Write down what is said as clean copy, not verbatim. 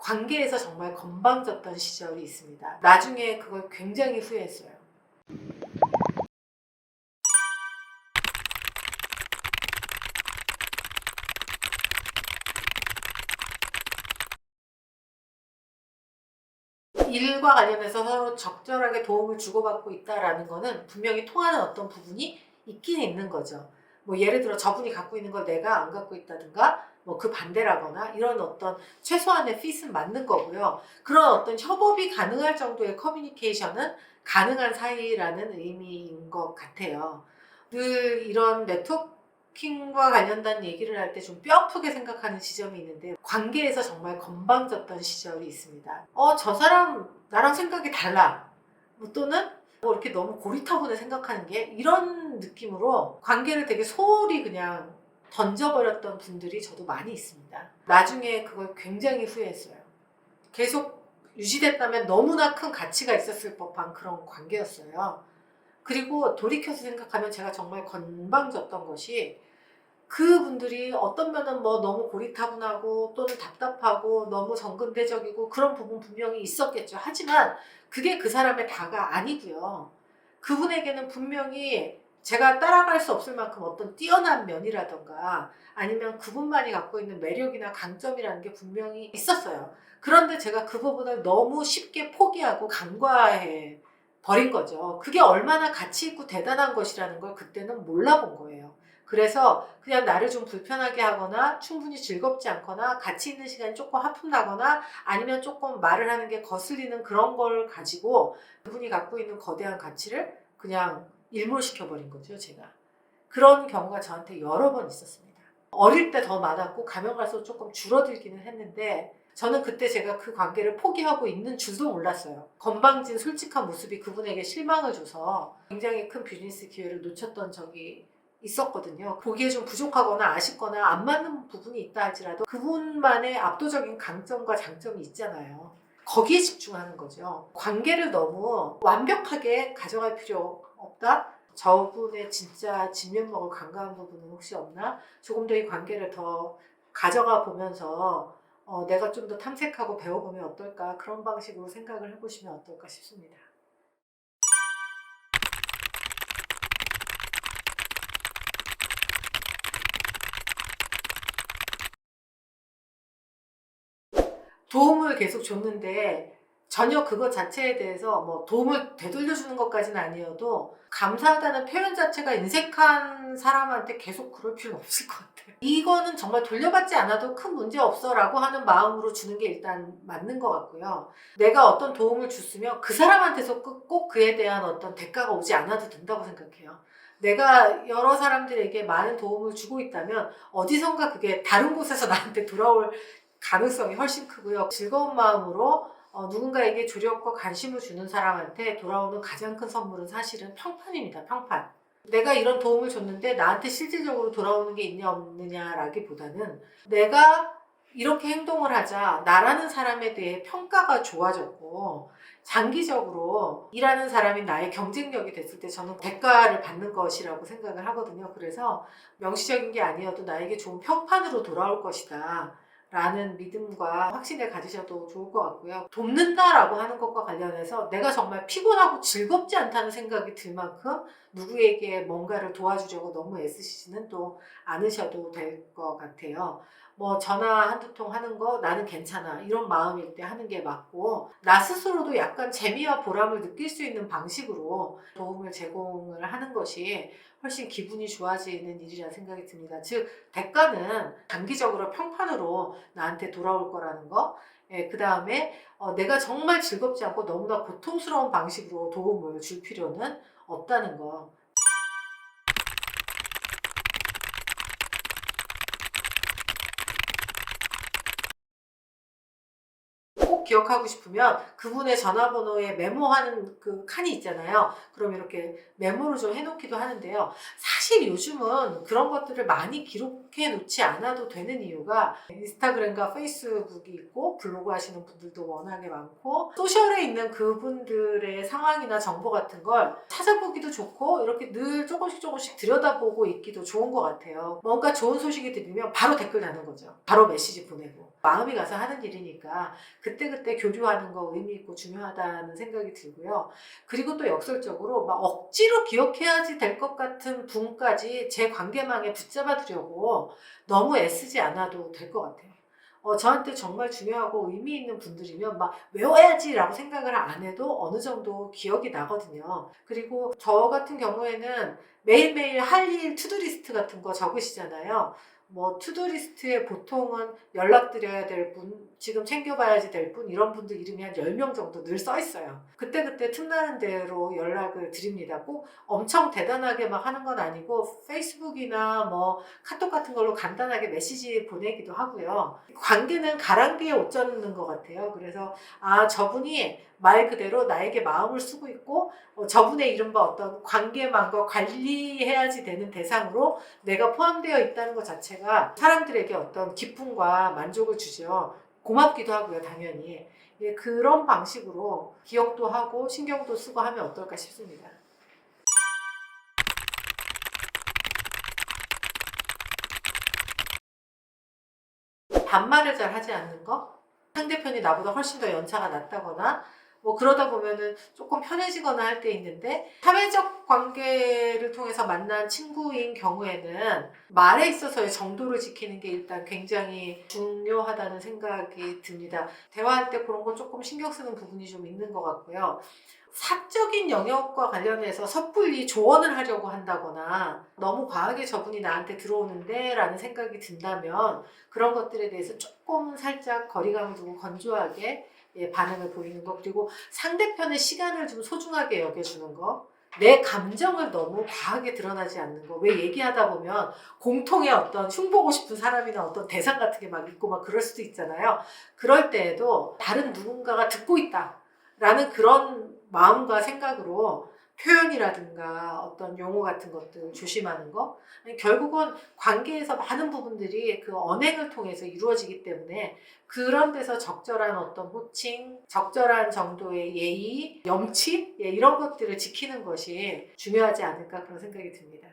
관계에서 정말 건방졌던 시절이 있습니다. 나중에 그걸 굉장히 후회했어요. 일과 관련해서 서로 적절하게 도움을 주고받고 있다라는 거는 분명히 통하는 어떤 부분이 있긴 있는 거죠. 뭐 예를 들어 저분이 갖고 있는 걸 내가 안 갖고 있다든가 뭐 그 반대라거나 이런 어떤 최소한의 핏은 맞는 거고요. 그런 어떤 협업이 가능할 정도의 커뮤니케이션은 가능한 사이라는 의미인 것 같아요. 늘 이런 네트워킹과 관련된 얘기를 할 때 좀 뼈아프게 생각하는 지점이 있는데, 관계에서 정말 건방졌던 시절이 있습니다. 저 사람 나랑 생각이 달라. 뭐 또는 뭐 이렇게 너무 고리타분해 생각하는 게, 이런 느낌으로 관계를 되게 소홀히 그냥 던져버렸던 분들이 저도 많이 있습니다. 나중에 그걸 굉장히 후회했어요. 계속 유지됐다면 너무나 큰 가치가 있었을 법한 그런 관계였어요. 그리고 돌이켜서 생각하면 제가 정말 건방졌던 것이, 그분들이 어떤 면은 뭐 너무 고리타분하고 또는 답답하고 너무 정근대적이고 그런 부분 분명히 있었겠죠. 하지만 그게 그 사람의 다가 아니고요. 그분에게는 분명히 제가 따라갈 수 없을 만큼 어떤 뛰어난 면이라던가 아니면 그분만이 갖고 있는 매력이나 강점이라는 게 분명히 있었어요. 그런데 제가 그 부분을 너무 쉽게 포기하고 간과해 버린 거죠. 그게 얼마나 가치 있고 대단한 것이라는 걸 그때는 몰라본 거예요. 그래서 그냥 나를 좀 불편하게 하거나 충분히 즐겁지 않거나 가치 있는 시간이 조금 하품나거나 아니면 조금 말을 하는 게 거슬리는 그런 걸 가지고 그분이 갖고 있는 거대한 가치를 그냥 일몰시켜버린 거죠, 제가. 그런 경우가 저한테 여러 번 있었습니다. 어릴 때 더 많았고 가면 갈수록 조금 줄어들기는 했는데, 저는 그때 제가 그 관계를 포기하고 있는 줄도 몰랐어요. 건방진 솔직한 모습이 그분에게 실망을 줘서 굉장히 큰 비즈니스 기회를 놓쳤던 적이 있었거든요. 보기에 좀 부족하거나 아쉽거나 안 맞는 부분이 있다 할지라도 그분만의 압도적인 강점과 장점이 있잖아요. 거기에 집중하는 거죠. 관계를 너무 완벽하게 가져갈 필요 없다? 저분의 진짜 진면목을 간과한 부분은 혹시 없나? 조금 더 이 관계를 더 가져가 보면서 내가 좀 더 탐색하고 배워보면 어떨까? 그런 방식으로 생각을 해보시면 어떨까 싶습니다. 도움을 계속 줬는데 전혀 그것 자체에 대해서 뭐 도움을 되돌려주는 것까지는 아니어도 감사하다는 표현 자체가 인색한 사람한테 계속 그럴 필요는 없을 것 같아요. 이거는 정말 돌려받지 않아도 큰 문제 없어 라고 하는 마음으로 주는 게 일단 맞는 것 같고요. 내가 어떤 도움을 줬으면 그 사람한테서 꼭 그에 대한 어떤 대가가 오지 않아도 된다고 생각해요. 내가 여러 사람들에게 많은 도움을 주고 있다면 어디선가 그게 다른 곳에서 나한테 돌아올 가능성이 훨씬 크고요. 즐거운 마음으로 누군가에게 조력과 관심을 주는 사람한테 돌아오는 가장 큰 선물은 사실은 평판입니다. 평판. 내가 이런 도움을 줬는데 나한테 실질적으로 돌아오는 게 있냐 없느냐라기보다는 내가 이렇게 행동을 하자 나라는 사람에 대해 평가가 좋아졌고, 장기적으로 일하는 사람이 나의 경쟁력이 됐을 때 저는 대가를 받는 것이라고 생각을 하거든요. 그래서 명시적인 게 아니어도 나에게 좋은 평판으로 돌아올 것이다 라는 믿음과 확신을 가지셔도 좋을 것 같고요. 돕는다라고 하는 것과 관련해서 내가 정말 피곤하고 즐겁지 않다는 생각이 들 만큼 누구에게 뭔가를 도와주려고 너무 애쓰시지는 또 않으셔도 될 것 같아요. 뭐 전화 한두 통 하는 거 나는 괜찮아 이런 마음일 때 하는 게 맞고, 나 스스로도 약간 재미와 보람을 느낄 수 있는 방식으로 도움을 제공을 하는 것이 훨씬 기분이 좋아지는 일이라 생각이 듭니다. 즉 대가는 단기적으로 평판으로 나한테 돌아올 거라는 거. 그 다음에 내가 정말 즐겁지 않고 너무나 고통스러운 방식으로 도움을 줄 필요는 없다는 거. 꼭 기억하고 싶으면 그분의 전화번호에 메모하는 그 칸이 있잖아요. 그럼 이렇게 메모를 좀 해놓기도 하는데요. 사실 요즘은 그런 것들을 많이 기록해 놓지 않아도 되는 이유가, 인스타그램과 페이스북이 있고 블로그 하시는 분들도 워낙에 많고 소셜에 있는 그분들의 상황이나 정보 같은 걸 찾아보기도 좋고 이렇게 늘 조금씩 들여다보고 있기도 좋은 것 같아요. 뭔가 좋은 소식이 들리면 바로 댓글 다는 거죠. 바로 메시지 보내고. 마음이 가서 하는 일이니까 그때그때 교류하는 거 의미 있고 중요하다는 생각이 들고요. 그리고 또 역설적으로 막 억지로 기억해야지 될 것 같은 분까지 제 관계망에 붙잡아 두려고 너무 애쓰지 않아도 될 것 같아요. 저한테 정말 중요하고 의미 있는 분들이면 막 외워야지라고 생각을 안 해도 어느 정도 기억이 나거든요. 그리고 저 같은 경우에는 매일매일 할 일 투두리스트 같은 거 적으시잖아요. 뭐 투두리스트에 보통은 연락드려야 될 분, 지금 챙겨봐야지 될 분, 이런 분들 이름이 한 10명 정도 늘 써 있어요. 그때그때 틈나는 대로 연락을 드립니다. 꼭 엄청 대단하게 막 하는 건 아니고 페이스북이나 뭐 카톡 같은 걸로 간단하게 메시지 보내기도 하고요. 관계는 가랑비에 옷 젖는 것 같아요. 그래서 저분이 말 그대로 나에게 마음을 쓰고 있고 저분의 이른바 어떤 관계망과 관리해야지 되는 대상으로 내가 포함되어 있다는 것 자체가 사람들에게 어떤 기쁨과 만족을 주죠. 고맙기도 하고요, 당연히. 예, 그런 방식으로 기억도 하고 신경도 쓰고 하면 어떨까 싶습니다. 반말을 잘 하지 않는 거? 상대편이 나보다 훨씬 더 연차가 낮다거나 뭐 그러다 보면은 조금 편해지거나 할 때 있는데, 사회적 관계를 통해서 만난 친구인 경우에는 말에 있어서의 정도를 지키는 게 일단 굉장히 중요하다는 생각이 듭니다. 대화할 때 그런 거 조금 신경 쓰는 부분이 좀 있는 것 같고요. 사적인 영역과 관련해서 섣불리 조언을 하려고 한다거나 너무 과하게 저분이 나한테 들어오는데 라는 생각이 든다면 그런 것들에 대해서 조금 살짝 거리감을 두고 건조하게 반응을 보이는 것, 그리고 상대편의 시간을 좀 소중하게 여겨주는 거, 내 감정을 너무 과하게 드러나지 않는 거. 왜 얘기하다 보면 공통의 어떤 흉보고 싶은 사람이나 어떤 대상 같은 게 막 있고 막 그럴 수도 있잖아요. 그럴 때에도 다른 누군가가 듣고 있다 라는 그런 마음과 생각으로 표현이라든가 어떤 용어 같은 것들 조심하는 거. 결국은 관계에서 많은 부분들이 그 언행을 통해서 이루어지기 때문에 그런 데서 적절한 어떤 호칭, 적절한 정도의 예의, 염치, 이런 것들을 지키는 것이 중요하지 않을까 그런 생각이 듭니다.